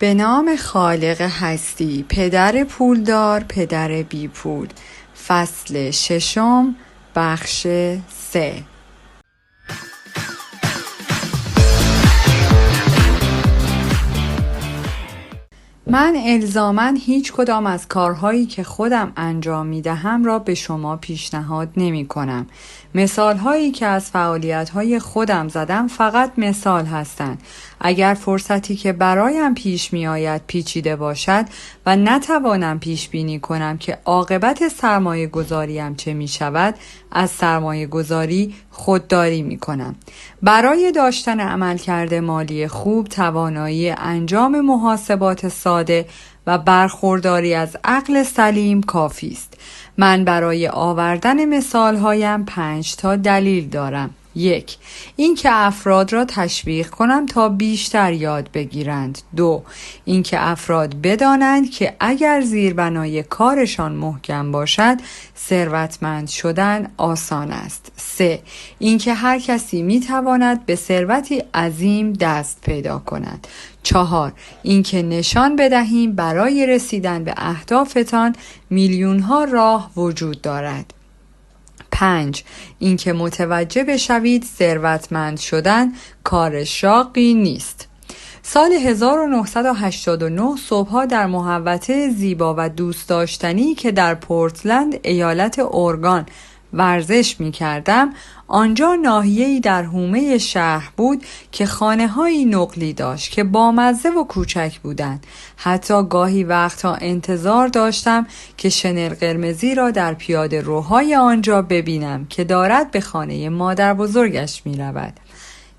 به نام خالق هستی، پدر پولدار، پدر بی پول. فصل 6، بخش 3. من الزاماً هیچ کدام از کارهایی که خودم انجام می دهم را به شما پیشنهاد نمی کنم. مثال هایی که از فعالیت های خودم زدم فقط مثال هستند. اگر فرصتی که برایم پیش می آید پیچیده باشد و نتوانم پیش بینی کنم که عاقبت سرمایه گذاریم چه می شود، از سرمایه گذاری خودداری می کنم. برای داشتن عملکرد مالی خوب، توانایی انجام محاسبات ساده و برخورداری از عقل سلیم کافی است. من برای آوردن مثالهایم 5 دلیل دارم. 1. اینکه افراد را تشویق کنم تا بیشتر یاد بگیرند. 2. اینکه افراد بدانند که اگر زیربنای کارشان محکم باشد، ثروتمند شدن آسان است. 3. اینکه هر کسی میتواند به ثروتی عظیم دست پیدا کند. 4. اینکه نشان بدهیم برای رسیدن به اهدافتان میلیون‌ها راه وجود دارد. 5. اینکه متوجه بشوید ثروتمند شدن کار شاقی نیست. سال 1989 صبحها در محوطه زیبا و دوست داشتنی که در پورتلند ایالت اورگان ورزش می کردم، آنجا ناحیه‌ای در حومه شهر بود که خانه‌هایی نقلی داشت که بامزه و کوچک بودند. حتی گاهی وقتها انتظار داشتم که شنل قرمزی را در پیاده روهای آنجا ببینم که دارد به خانه مادر بزرگش می رود.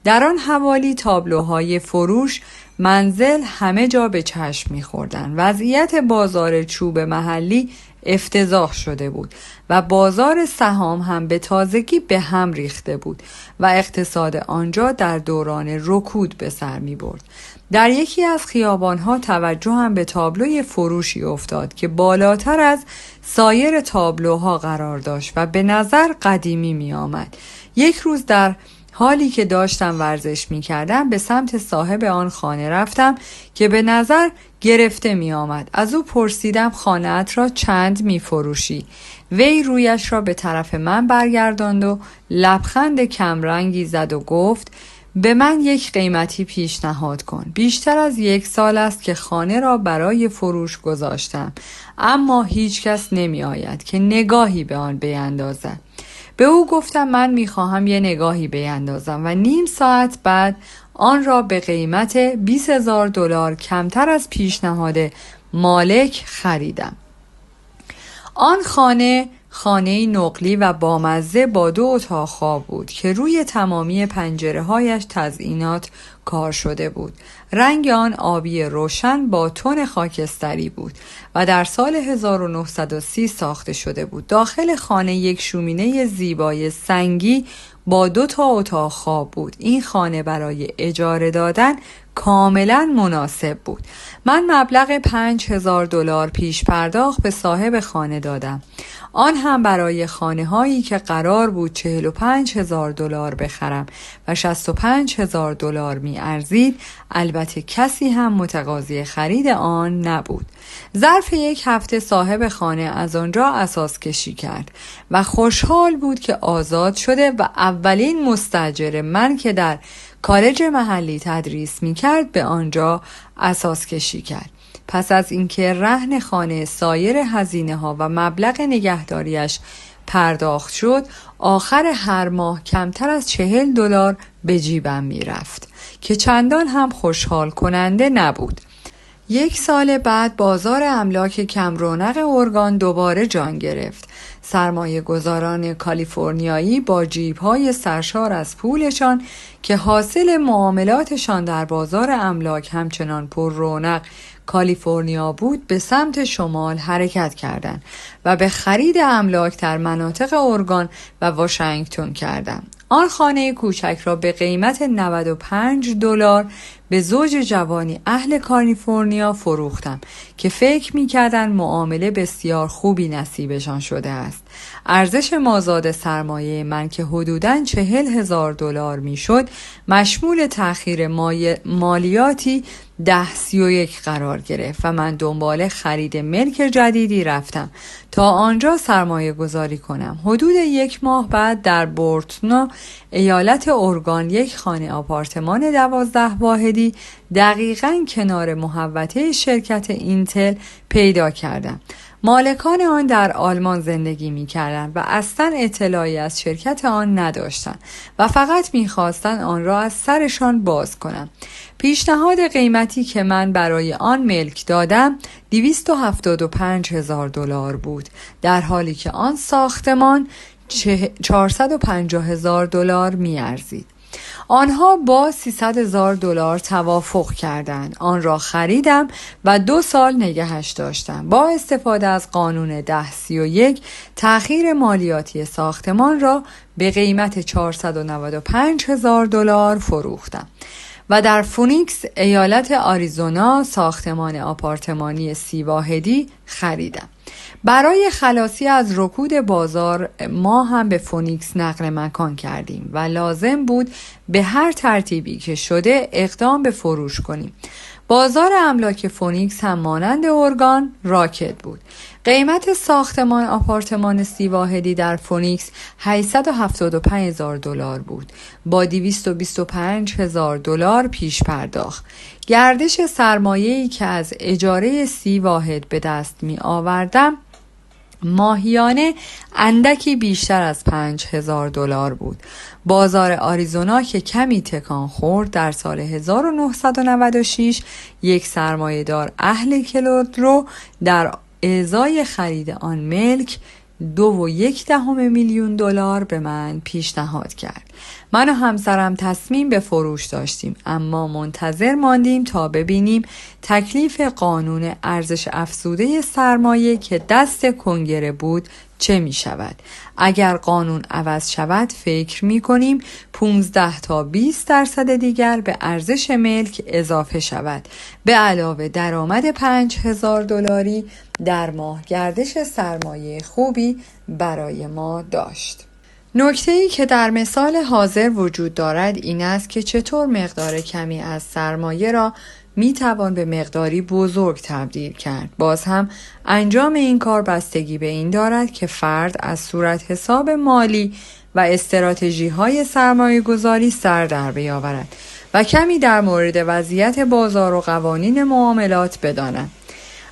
در آن حوالی تابلوهای فروش منزل همه جا به چشم می خوردن. وضعیت بازار چوب محلی افتضاح شده بود و بازار سهام هم به تازگی به هم ریخته بود و اقتصاد آنجا در دوران رکود به سر می برد. در یکی از خیابانها توجهم به تابلوی فروشی افتاد که بالاتر از سایر تابلوها قرار داشت و به نظر قدیمی می آمد. یک روز در حالی که داشتم ورزش می کردم به سمت صاحب آن خانه رفتم که به نظر گرفته می آمد. از او پرسیدم خانه‌ات را چند می فروشی؟ وی رویش را به طرف من برگرداند و لبخند کمرنگی زد و گفت به من یک قیمتی پیشنهاد کن. بیشتر از 1 سال است که خانه را برای فروش گذاشتم، اما هیچ کس نمی آید که نگاهی به آن بیندازد. به او گفتم من میخواهم یه نگاهی بیندازم و نیم ساعت بعد آن را به قیمت $20,000 کمتر از پیشنهاد مالک خریدم. آن خانه نقلی و بامزه با 2 اتاق خواب بود که روی تمامی پنجره‌هایش تزئینات کار شده بود. رنگ آن آبی روشن با تون خاکستری بود و در سال 1930 ساخته شده بود. داخل خانه یک شومینه زیبای سنگی با 2 اتاق خواب بود. این خانه برای اجاره دادن کاملا مناسب بود. من مبلغ $5,000 پیش پرداخت به صاحب خانه دادم. آن هم برای خانه هایی که قرار بود $45,000 بخرم و $65,000 می ارزید. البته کسی هم متقاضی خرید آن نبود. ظرف 1 هفته صاحب خانه از آنجا اساس کشی کرد و خوشحال بود که آزاد شده و اولین مستاجر من که در کالج محلی تدریس می کرد به آنجا اساس کشی کرد. پس از اینکه رهن خانه، سایر هزینه ها و مبلغ نگهداریش پرداخت شد، آخر هر ماه کمتر از $40 به جیبم می رفت که چندان هم خوشحال کننده نبود. 1 سال بعد بازار املاک کم رونق اورگان دوباره جان گرفت. سرمایه گذاران کالیفرنیایی با جیب‌های سرشار از پولشان که حاصل معاملاتشان در بازار املاک همچنان پر رونق کالیفرنیا بود به سمت شمال حرکت کردند و به خرید املاک در مناطق اورگان و واشنگتن کردند. آن خانه کوچک را به قیمت $95 به زوج جوانی اهل کالیفرنیا فروختم که فکر می‌کردند معامله بسیار خوبی نصیبشان شده است. ارزش مازاد سرمایه من که حدوداً $40,000 میشد، مشمول تأخیر مالیاتی 1031 قرار گرفت و من دنبال خرید ملک جدیدی رفتم تا آنجا سرمایه گذاری کنم. حدود 1 ماه بعد در بورتنو ایالت اورگان یک خانه آپارتمان 12 واحدی دقیقاً کنار محوطه شرکت اینتل پیدا کردم. مالکان آن در آلمان زندگی می کردند و اصلا اطلاعی از شرکت آن نداشتند و فقط می خواستند آن را از سرشان باز کنم. پیشنهاد قیمتی که من برای آن ملک دادم $275,000 بود، در حالی که آن ساختمان $450,000 می ارزید. آنها با $300,000 توافق کردند. آن را خریدم و 2 سال نگهش داشتم. با استفاده از قانون 1031 تأخیر مالیاتی ساختمان را به قیمت $495,000 فروختم و در فونیکس ایالت آریزونا ساختمان آپارتمانی 30 واحدی خریدم. برای خلاصی از رکود بازار ما هم به فونیکس نقل مکان کردیم و لازم بود به هر ترتیبی که شده اقدام به فروش کنیم. بازار املاک فونیکس هم مانند اورگان راکد بود. قیمت ساختمان آپارتمان 30 واحدی در فونیکس $875,000 بود با $225,000 پیش پرداخت. گردش سرمایه‌ای که از اجاره 30 واحد به دست می آوردم ماهیانه اندکی بیشتر از $5,000 بود. بازار آریزونا که کمی تکان خورد در سال 1996 یک سرمایه‌دار اهل کلودرو در ازای خرید آن ملک $2.1 میلیون به من پیشنهاد کرد. من و همسرم تصمیم به فروش داشتیم، اما منتظر ماندیم تا ببینیم تکلیف قانون ارزش افزوده سرمایه که دست کنگره بود چه می شود. اگر قانون عوض شود فکر می کنیم 15 تا 20% دیگر به ارزش ملک اضافه شود، به علاوه درآمد $5,000 در ماه گردش سرمایه خوبی برای ما داشت. نکته‌ای که در مثال حاضر وجود دارد این است که چطور مقدار کمی از سرمایه را می توان به مقداری بزرگ تبدیل کرد. باز هم انجام این کار بستگی به این دارد که فرد از صورت حساب مالی و استراتژی های سرمایه گذاری سر در بیاورد و کمی در مورد وضعیت بازار و قوانین معاملات بداند.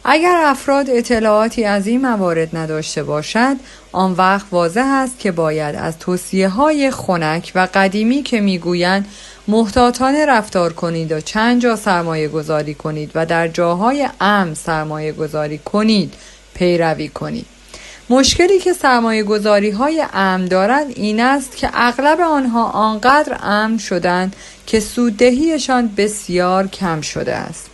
اگر افراد اطلاعاتی از این موارد نداشته باشد، آن وقت واضح است که باید از توصیه‌های خنک و قدیمی که میگویند محتاطانه رفتار کنید و چند جا سرمایه گذاری کنید و در جاهای امن سرمایه گذاری کنید پیروی کنید. مشکلی که سرمایه گذاری های امن دارند این است که اغلب آنها آنقدر امن شدند که سوددهیشان بسیار کم شده است.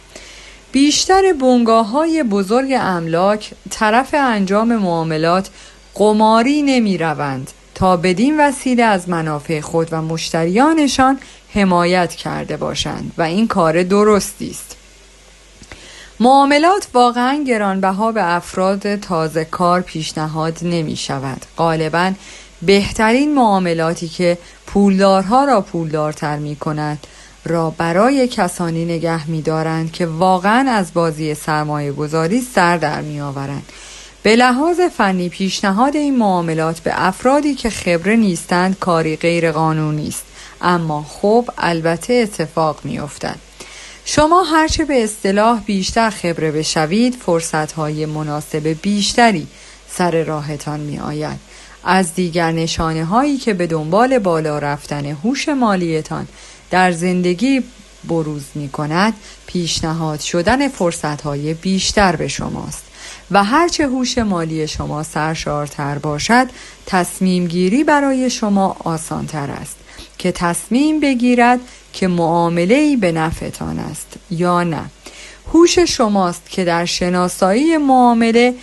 بیشتر بنگاه‌های بزرگ املاک طرف انجام معاملات قماری نمی روند تا بدین وسیله از منافع خود و مشتریانشان حمایت کرده باشند و این کار درستی است. معاملات واقعاً گرانبها به افراد تازه کار پیشنهاد نمی شود. غالباً بهترین معاملاتی که پولدارها را پولدارتر می کند را برای کسانی نگه می دارند که واقعاً از بازی سرمایه گذاری سر در می آورند. به لحاظ فنی پیشنهاد این معاملات به افرادی که خبره نیستند کاری غیر قانونی است، اما خب البته اتفاق می افتد. شما هرچه به اصطلاح بیشتر خبره بشوید فرصت‌های مناسب بیشتری سر راهتان می آید. از دیگر نشانه هایی که به دنبال بالا رفتن هوش مالیتان در زندگی بروز می کند پیشنهاد شدن فرصت‌های بیشتر به شماست و هرچه هوش مالی شما سرشارتر باشد تصمیم گیری برای شما آسانتر است که تصمیم بگیرد که معامله‌ای به نفعتان است یا نه. هوش شماست که در شناسایی معامله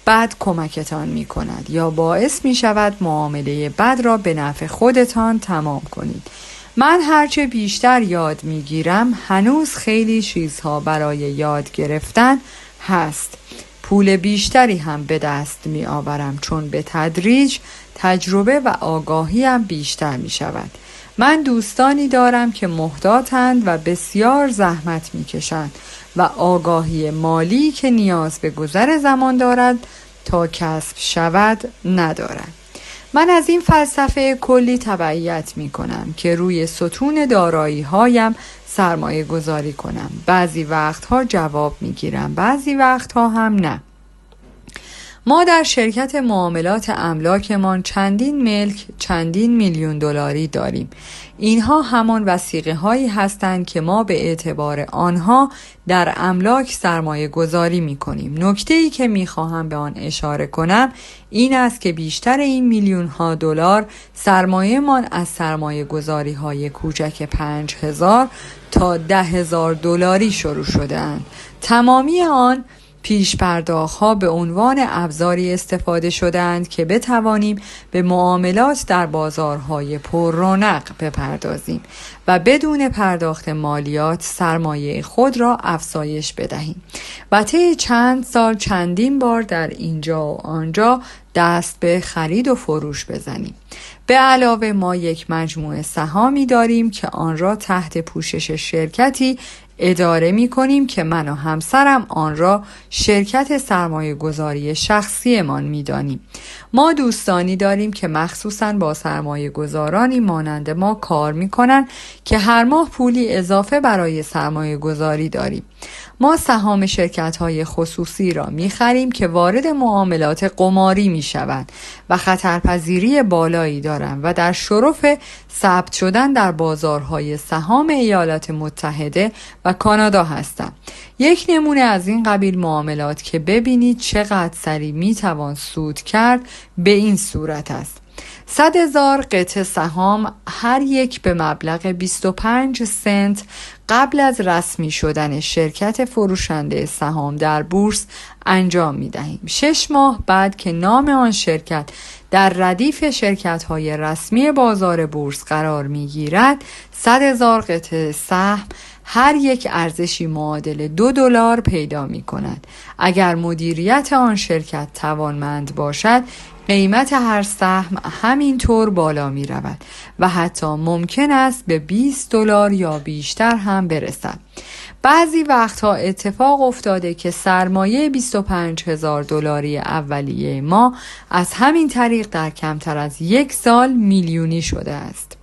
بد کمکتان می کند یا باعث می شود معامله بد را به نفع خودتان تمام کنید. من هرچه بیشتر یاد میگیرم هنوز خیلی چیزها برای یاد گرفتن هست. پول بیشتری هم به دست می آورم چون به تدریج تجربه و آگاهیم بیشتر می شود. من دوستانی دارم که محتاطند و بسیار زحمت می کشند و آگاهی مالی که نیاز به گذر زمان دارد تا کسب شود ندارند. من از این فلسفه کلی تبعیت می کنم که روی ستون دارایی هایم سرمایه گذاری کنم. بعضی وقتها جواب می گیرم، بعضی وقتها هم نه. ما در شرکت معاملات املاکمان چندین ملک، چندین میلیون دلاری داریم. اینها همان وثیقه هایی هستند که ما به اعتبار آنها در املاک سرمایه گذاری می کنیم. نکته‌ای که می خواهم به آن اشاره کنم این است که بیشتر این میلیون ها دلار سرمایه من از سرمایه گذاری های کوچک 5000 تا 10,000 دلاری شروع شده اند. تمامی آن پیش پرداخت ها به عنوان ابزاری استفاده شدند که بتوانیم به معاملات در بازارهای پر رونق بپردازیم و بدون پرداخت مالیات سرمایه خود را افزایش بدهیم و طی چند سال چندین بار در اینجا و آنجا دست به خرید و فروش بزنیم. به علاوه ما یک مجموعه سهامی داریم که آن را تحت پوشش شرکتی اداره می کنیم که من و همسرم آن را شرکت سرمایه گذاری شخصی من می دانیم. ما دوستانی داریم که مخصوصاً با سرمایه گذارانی مانند ما کار می کنند که هر ماه پولی اضافه برای سرمایه گذاری داریم. ما سهام شرکت های خصوصی را می خریم که وارد معاملات قماری می شوند و خطرپذیری بالایی دارند و در شرف ثبت شدن در بازارهای سهام ایالات متحده و کانادا هستند. یک نمونه از این قبیل معاملات که ببینید چقدر سریع می توان سود کرد به این صورت است: 100,000 قطعه سهام هر یک به مبلغ 25 سنت قبل از رسمی شدن شرکت فروشنده سهام در بورس انجام می دهیم. 6 ماه بعد که نام آن شرکت در ردیف شرکت‌های رسمی بازار بورس قرار می گیرد، 100,000 قطعه سهم هر یک ارزشی معادل $2 پیدا می کند. اگر مدیریت آن شرکت توانمند باشد، قیمت هر سهم همینطور بالا می رود و حتی ممکن است به $20 یا بیشتر هم برسد. بعضی وقتها اتفاق افتاده که سرمایه 25,000 دلاری اولیه ما از همین طریق در کمتر از 1 سال میلیونی شده است.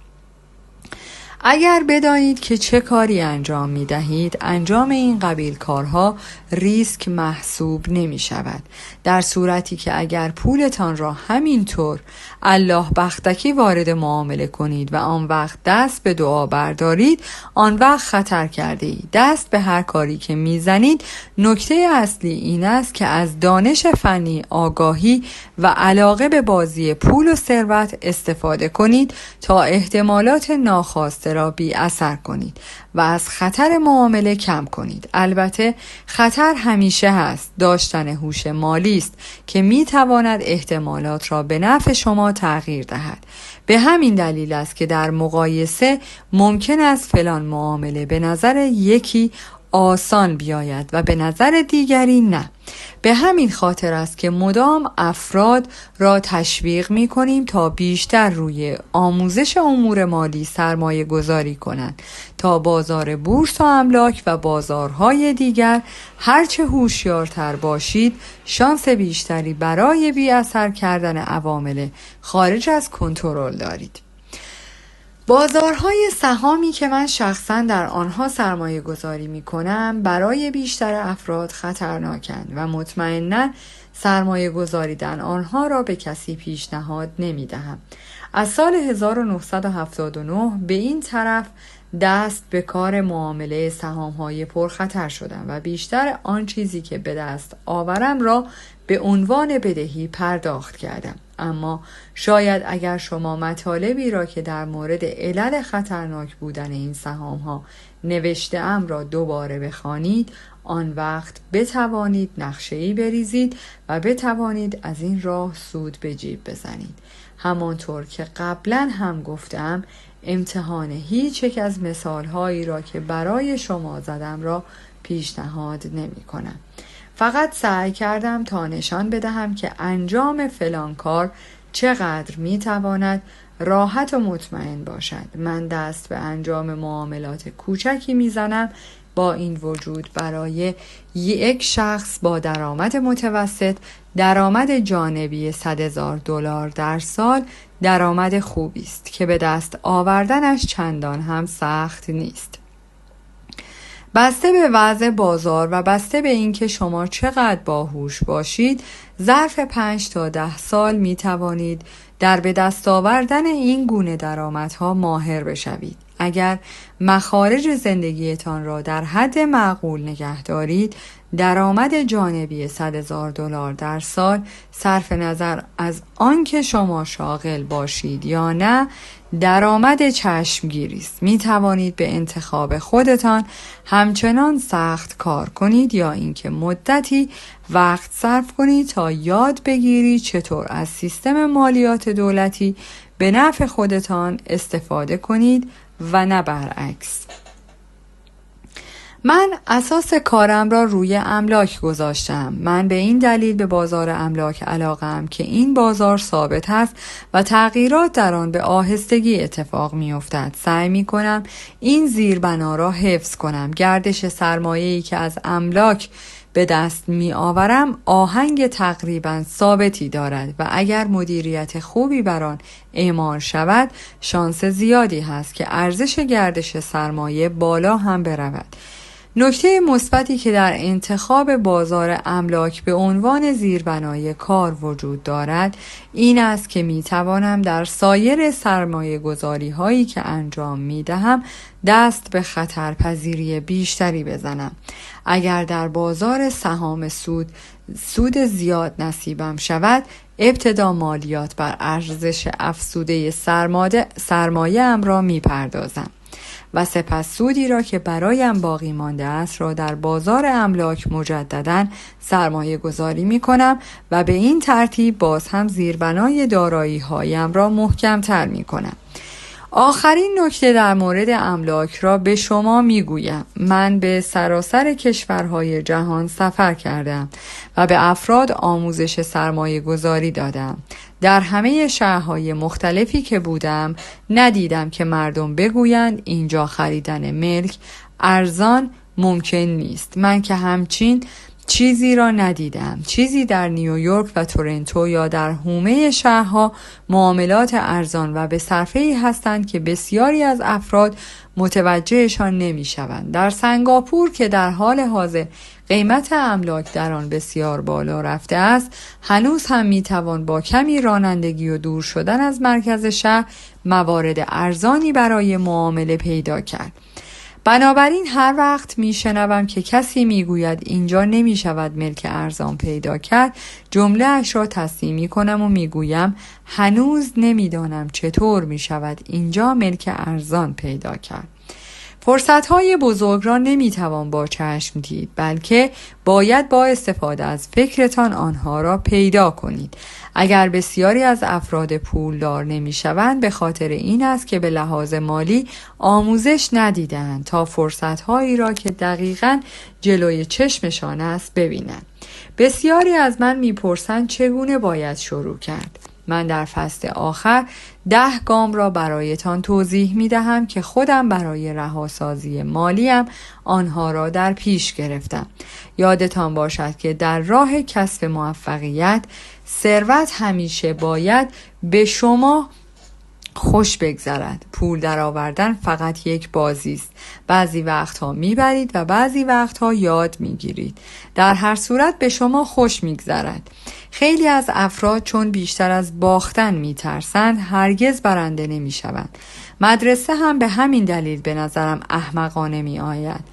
اگر بدانید که چه کاری انجام می دهید، انجام این قبیل کارها ریسک محسوب نمی شود. در صورتی که اگر پولتان را همینطور الله بختکی وارد معامله کنید و آن وقت دست به دعا بردارید، آن وقت خطر کرده اید. دست به هر کاری که می زنید، نکته اصلی این است که از دانش فنی، آگاهی و علاقه به بازی پول و ثروت استفاده کنید تا احتمالات ناخواسته را بی اثر کنید و از خطر معامله کم کنید. البته خطر همیشه هست. داشتن هوش مالی است که می تواند احتمالات را به نفع شما تغییر دهد. به همین دلیل است که در مقایسه ممکن است فلان معامله به نظر یکی آسان بیاید و به نظر دیگری نه. به همین خاطر است که مدام افراد را تشویق می کنیم تا بیشتر روی آموزش امور مالی سرمایه گذاری کنند تا بازار بورس و املاک و بازارهای دیگر هرچه هوشیارتر باشید شانس بیشتری برای بی اثر کردن عوامل خارج از کنترل دارید. بازارهای سهامی که من شخصا در آنها سرمایه گذاری می کنم برای بیشتر افراد خطرناکند و مطمئناً سرمایه گذاری در آنها را به کسی پیشنهاد نمی دهم. از سال 1979 به این طرف دست به کار معامله سهام‌های پرخطر شدم و بیشتر آن چیزی که به دست آورم را به عنوان بدهی پرداخت کردم. اما شاید اگر شما مطالبی را که در مورد علل خطرناک بودن این سهام‌ها نوشته‌ام را دوباره بخوانید، آن وقت بتوانید نقشه‌ای بریزید و بتوانید از این راه سود به جیب بزنید. همانطور که قبلا هم گفتم، امتحان هیچ یک از مثالهایی را که برای شما زدم را پیشنهاد نمی کنم. فقط سعی کردم تا نشان بدهم که انجام فلان کار چقدر می تواند راحت و مطمئن باشد. من دست به انجام معاملات کوچکی می زنم، با این وجود برای یک شخص با درآمد متوسط درآمد جانبی $100,000 در سال درآمد خوبی است که به دست آوردنش چندان هم سخت نیست. بسته به وضع بازار و بسته به اینکه شما چقدر باهوش باشید، ظرف 5 تا 10 سال می توانید در به دست آوردن این گونه درآمدها ماهر بشوید. اگر مخارج زندگیتان را در حد معقول نگه دارید، درآمد جانبی $100,000 در سال، صرف نظر از آنکه شما شاغل باشید یا نه، درآمد چشمگیری است. می توانید به انتخاب خودتان همچنان سخت کار کنید یا اینکه مدتی وقت صرف کنید تا یاد بگیرید چطور از سیستم مالیات دولتی به نفع خودتان استفاده کنید و نه برعکس. من اساس کارم را روی املاک گذاشتم. من به این دلیل به بازار املاک علاقه‌ام که این بازار ثابت است و تغییرات در آن به آهستگی اتفاق می‌افتد. سعی می‌کنم این زیربنا را حفظ کنم. گردش سرمایه‌ای که از املاک به دست می آورم آهنگ تقریبا ثابتی دارد و اگر مدیریت خوبی بر آن اعمال شود، شانس زیادی هست که ارزش گردش سرمایه بالا هم برود. نکته مثبتی که در انتخاب بازار املاک به عنوان زیربنای کار وجود دارد این است که می توانم در سایر سرمایه گذاری هایی که انجام می دهم دست به خطرپذیری بیشتری بزنم. اگر در بازار سهام سود زیاد نصیبم شود، ابتدا مالیات بر ارزش افزوده سرمایه ام را می پردازم و سپس سودی را که برایم باقی مانده است را در بازار املاک مجدداً سرمایه گذاری می کنم و به این ترتیب باز هم زیربنای دارایی هایم را محکم تر می کنم. آخرین نکته در مورد املاک را به شما می گویم. من به سراسر کشورهای جهان سفر کردم و به افراد آموزش سرمایه گذاری دادم. در همه شهرهای مختلفی که بودم ندیدم که مردم بگویند اینجا خریدن ملک ارزان ممکن نیست. من که همچین چیزی را ندیدم. چیزی در نیویورک و تورنتو یا در حومه شهرها معاملات ارزان و به صرفه‌ای هستند که بسیاری از افراد متوجهشان نمی شوند. در سنگاپور که در حال حاضر قیمت املاک در آن بسیار بالا رفته است، هنوز هم می توان با کمی رانندگی و دور شدن از مرکز شهر موارد ارزانی برای معامله پیدا کرد. بنابراین هر وقت میشنوم که کسی میگوید اینجا نمیشود ملک ارزان پیدا کرد، جمله اش را تصحیح میکنم و میگویم هنوز نمیدانم چطور میشود اینجا ملک ارزان پیدا کرد. فرصت‌های بزرگ را نمیتوان با چشم دید، بلکه باید با استفاده از فکرتان آنها را پیدا کنید. اگر بسیاری از افراد پولدار نمیشوند به خاطر این است که به لحاظ مالی آموزش ندیدند تا فرصت‌هایی را که دقیقاً جلوی چشمشان است ببینند. بسیاری از من میپرسند چگونه باید شروع کرد. من در فصل آخر 10 گام را برایتان توضیح می دهم که خودم برای رهاسازی مالیم آنها را در پیش گرفتم. یادتان باشد که در راه کسب موفقیت، ثروت همیشه باید به شما خوش بگذرد. پول درآوردن فقط یک بازی است. بعضی وقتها میبرید و بعضی وقتها یاد میگیرید. در هر صورت به شما خوش میگذرد. خیلی از افراد چون بیشتر از باختن میترسند هرگز برنده نمیشوند. مدرسه هم به همین دلیل به نظرم احمقانه میآید.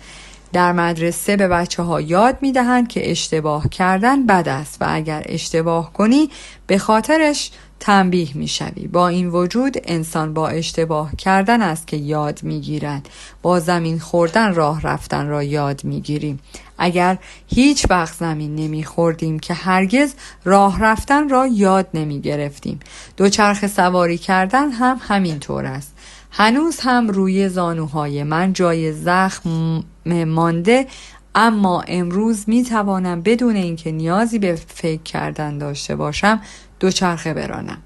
در مدرسه به بچه‌ها یاد میدهند که اشتباه کردن بد است و اگر اشتباه کنی به خاطرش تنبیه میشوی. با این وجود انسان با اشتباه کردن است که یاد میگیرد. با زمین خوردن راه رفتن را یاد میگیریم. اگر هیچ وقت زمین نمیخوردیم که هرگز راه رفتن را یاد نمیگرفتیم. دوچرخه سواری کردن هم همین طور است. هنوز هم روی زانوهای من جای زخم مانده، اما امروز می توانم بدون اینکه نیازی به فکر کردن داشته باشم دوچرخه برانم.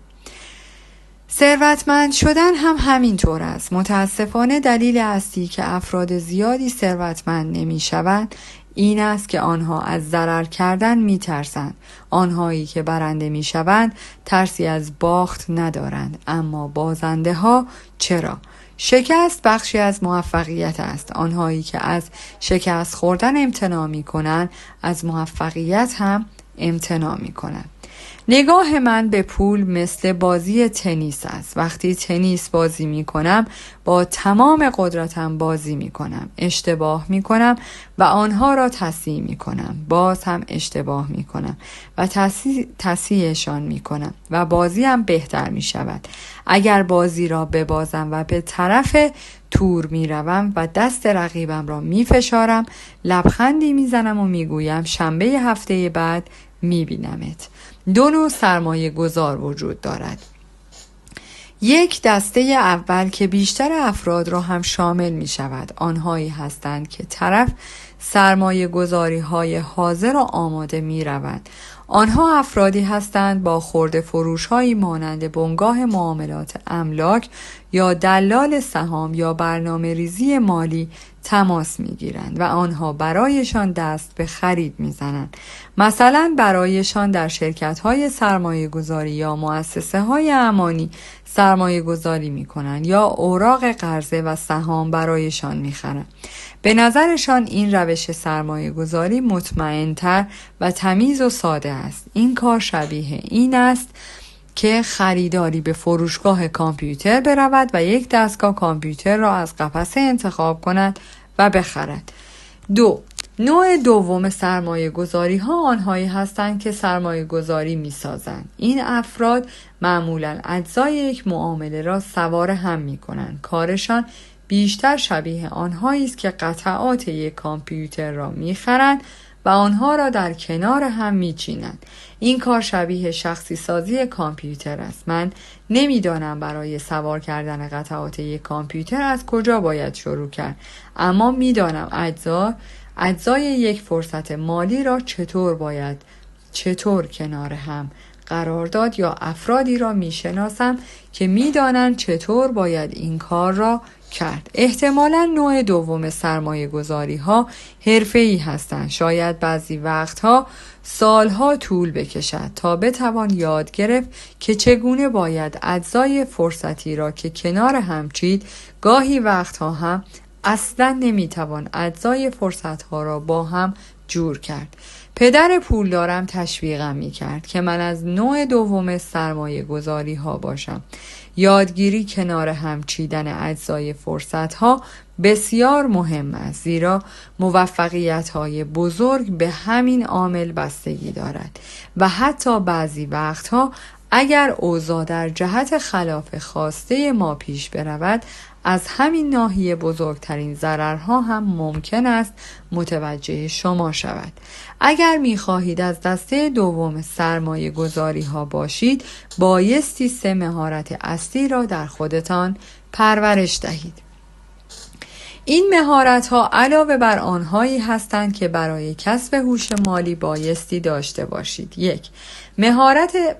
ثروتمند شدن هم همین طور است. متاسفانه دلیل اصلی که افراد زیادی ثروتمند نمی شوند این است که آنها از ضرر کردن می ترسند. آنهایی که برنده می شوند ترسی از باخت ندارند، اما بازنده ها چرا؟ شکست بخشی از موفقیت است. آنهایی که از شکست خوردن امتناع می کنند از موفقیت هم امتناع می کنند. نگاه من به پول مثل بازی تنیس است. وقتی تنیس بازی می کنم با تمام قدرتم بازی می کنم. اشتباه می کنم و آنها را تصحیح می کنم. باز هم اشتباه می کنم و تصحیحشان می کنم و بازیم بهتر می شود. اگر بازی را ببازم و به طرف تور می روم و دست رقیبم را می فشارم، لبخندی می زنم و می گویم شنبه هفته بعد می بینمت. دو نوع سرمایه گذار وجود دارد. یک دسته اول که بیشتر افراد را هم شامل می شود. آنهایی هستند که طرف سرمایه گذاری های حاضر و آماده می روند. آنها افرادی هستند با خرده فروش هایی مانند بنگاه معاملات املاک یا دلال سهام یا برنامه ریزی مالی تماس می گیرند و آنها برایشان دست به خرید می زنند. مثلا برایشان در شرکت های سرمایه گذاری یا مؤسسه های امانی سرمایه گذاری می کنند یا اوراق قرضه و سهام برایشان می خرند. به نظرشان این روش سرمایه گذاری مطمئن‌تر و تمیز و ساده است. این کار شبیه این است که خریداری به فروشگاه کامپیوتر برود و یک دستگاه کامپیوتر را از قفسه انتخاب کند و بخرد. نوع دوم سرمایه گذاری ها آنهایی هستند که سرمایه گذاری می سازند. این افراد معمولاً اجزای یک معامله را سوار هم می کنند. کارشان بیشتر شبیه آنهایی است که قطعات یک کامپیوتر را می خرند و آنها را در کنار هم می چینند. این کار شبیه شخصی سازی کامپیوتر است. من نمیدانم برای سوار کردن قطعات یک کامپیوتر از کجا باید شروع کرد، اما میدانم اجزای یک فرصت مالی را چطور کنار هم قرار داد یا افرادی را میشناسم که میدانند چطور باید این کار را کرد. احتمالاً نوع دوم سرمایه گذاری ها حرفه‌ای هستند. شاید بعضی وقتها سالها طول بکشد تا بتوان یاد گرفت که چگونه باید اجزای فرصتی را که کنار هم چید. گاهی وقتها هم اصلاً نمیتوان اجزای فرصت ها را با هم جور کرد. پدر پولدارم تشویقم میکرد که من از نوع دوم سرمایه گذاری ها باشم. یادگیری کنار هم چیدن اجزای فرصت ها بسیار مهم است، زیرا موفقیت های بزرگ به همین عامل بستگی دارد و حتی بعضی وقتها اگر اوضاع در جهت خلاف خواسته ما پیش برود، از همین ناحیه بزرگترین ضررها هم ممکن است متوجه شما شود. اگر می‌خواهید از دسته دوم سرمایه گذاری ها باشید، بایستی 3 مهارت اصلی را در خودتان پرورش دهید. این مهارت ها علاوه بر آنهایی هستند که برای کسب هوش مالی بایستی داشته باشید. 1.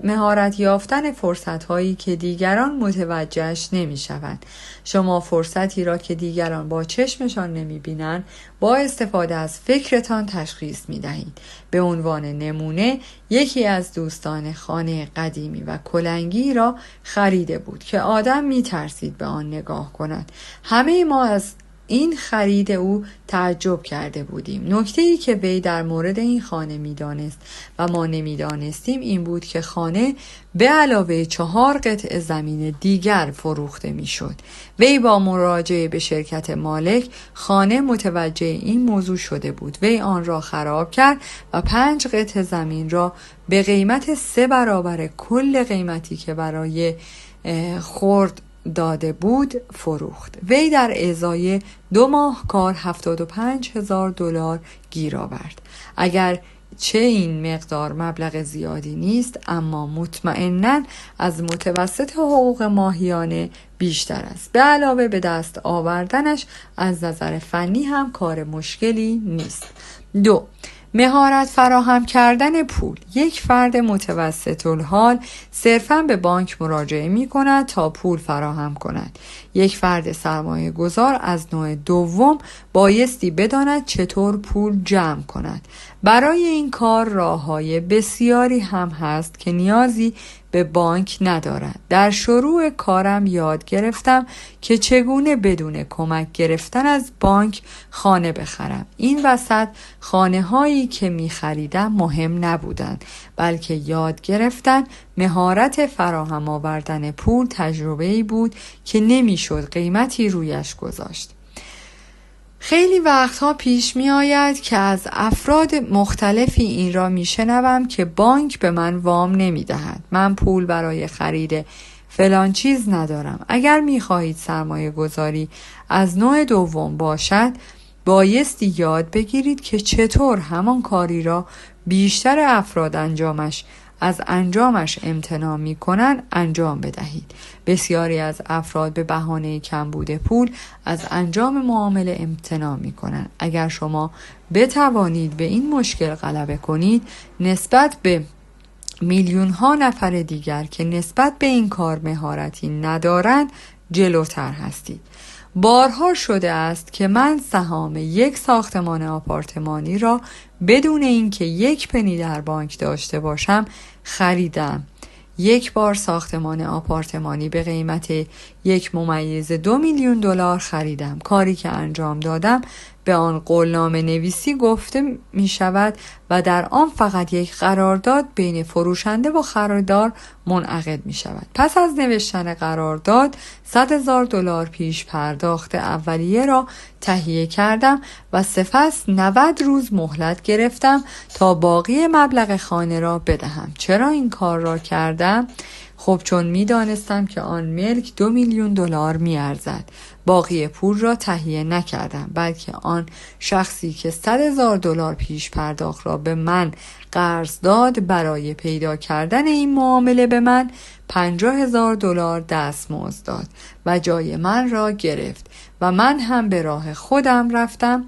مهارت یافتن فرصت هایی که دیگران متوجهش نمی شوند. شما فرصتی را که دیگران با چشمشان نمی بینند با استفاده از فکرتان تشخیص می دهید. به عنوان نمونه، یکی از دوستان خانه قدیمی و کلنگی را خریده بود که آدم می ترسید به آن نگاه کند. همه ما از این خرید او تعجب کرده بودیم. نکته‌ای که وی در مورد این خانه می‌دانست و ما نمی‌دانستیم این بود که خانه به علاوه 4 قطعه زمین دیگر فروخته می‌شد. وی با مراجعه به شرکت مالک خانه متوجه این موضوع شده بود. وی آن را خراب کرد و 5 قطعه زمین را به قیمت 3 برابر کل قیمتی که برای خرد داده بود فروخت. وی در ازای 2 ماه کار $75,000 گیر آورد. اگر چه این مقدار مبلغ زیادی نیست، اما مطمئناً از متوسط حقوق ماهیانه بیشتر است. به علاوه به دست آوردنش از نظر فنی هم کار مشکلی نیست. 2. مهارت فراهم کردن پول. یک فرد متوسط الحال صرفاً به بانک مراجعه می کند تا پول فراهم کند. یک فرد سرمایه گذار از نوع دوم بایستی بداند چطور پول جمع کند. برای این کار راه‌های بسیاری هم هست که نیازی به بانک ندارد. در شروع کارم یاد گرفتم که چگونه بدون کمک گرفتن از بانک خانه بخرم. این وسط خانه هایی که می خریدم مهم نبودند، بلکه یاد گرفتن مهارت فراهم آوردن پول تجربه‌ای بود که نمی‌شد قیمتی رویش گذاشت. خیلی وقتها پیش می آید که از افراد مختلفی این را می شنوم که بانک به من وام نمی دهد. من پول برای خرید فلان چیز ندارم. اگر می خواهید سرمایه گذاری از نوع دوم باشد، بایستی یاد بگیرید که چطور همان کاری را بیشتر افراد از انجامش امتناع می کنند انجام بدهید. بسیاری از افراد به بهانه کمبود پول از انجام معامله امتناع می کنند. اگر شما بتوانید به این مشکل غلبه کنید، نسبت به میلیون ها نفر دیگر که نسبت به این کار مهارتی ندارند جلوتر هستید. بارها شده است که من سهام یک ساختمان آپارتمانی را بدون اینکه یک پنی در بانک داشته باشم خریدم. یک بار ساختمان آپارتمانی به قیمت 1.2 میلیون دلار خریدم. کاری که انجام دادم به آن قولنامه نویسی گفته می شود و در آن فقط یک قرارداد بین فروشنده و خریدار منعقد می شود. پس از نوشتن قرارداد 100,000 دلار پیش پرداخت اولیه را تهیه کردم و سپس 90 روز مهلت گرفتم تا باقی مبلغ خانه را بدهم. چرا این کار را کردم؟ خب چون می دانستم که آن ملک 2 میلیون دلار می ارزد. باقی پول را تهیه نکردم، بلکه آن شخصی که 100,000 دلار پیش پرداخت را به من قرض داد برای پیدا کردن این معامله به من 50,000 دلار دستمزد داد و جای من را گرفت و من هم به راه خودم رفتم.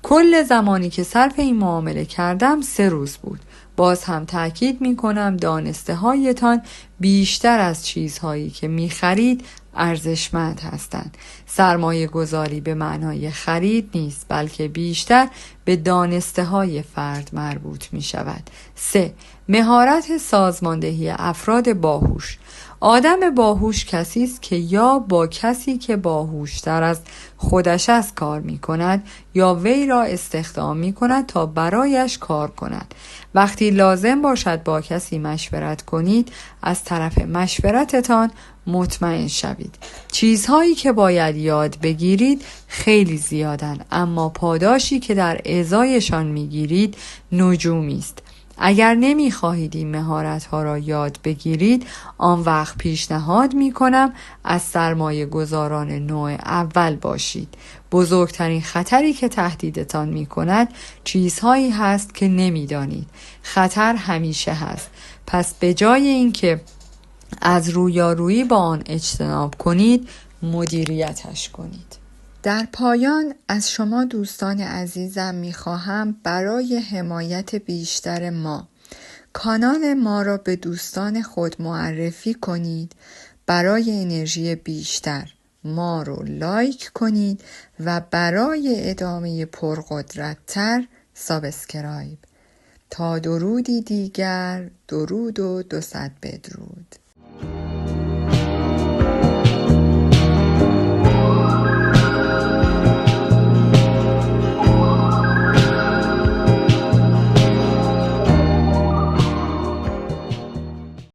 کل زمانی که صرف این معامله کردم 3 روز بود. باز هم تأکید می کنم دانسته هایتان بیشتر از چیزهایی که می خرید ارزشمند هستند. سرمایه گذاری به معنای خرید نیست، بلکه بیشتر به دانسته های فرد مربوط می شود. 3. مهارت سازماندهی افراد باهوش. آدم باهوش کسی است که یا با کسی که باهوشتر از خودش است کار می کند یا وی را استخدام می کند تا برایش کار کند. وقتی لازم باشد با کسی مشورت کنید، از طرف مشورتتان مطمئن شوید. چیزهایی که باید یاد بگیرید خیلی زیادن، اما پاداشی که در ازایشان میگیرید نجومی است. اگر نمیخواهید این مهارت‌ها را یاد بگیرید، آن وقت پیشنهاد میکنم از سرمایه گذاران نوع اول باشید. بزرگترین خطری که تهدیدتان میکند چیزهایی هست که نمیدانید. خطر همیشه هست. پس به جای اینکه از رویارویی با آن اجتناب کنید، مدیریتش کنید. در پایان از شما دوستان عزیزم میخواهم برای حمایت بیشتر ما کانال ما را به دوستان خود معرفی کنید. برای انرژی بیشتر ما رو لایک کنید و برای ادامه پرقدرت‌تر سابسکرایب. تا درودی دیگر، درود و 200 بدرود.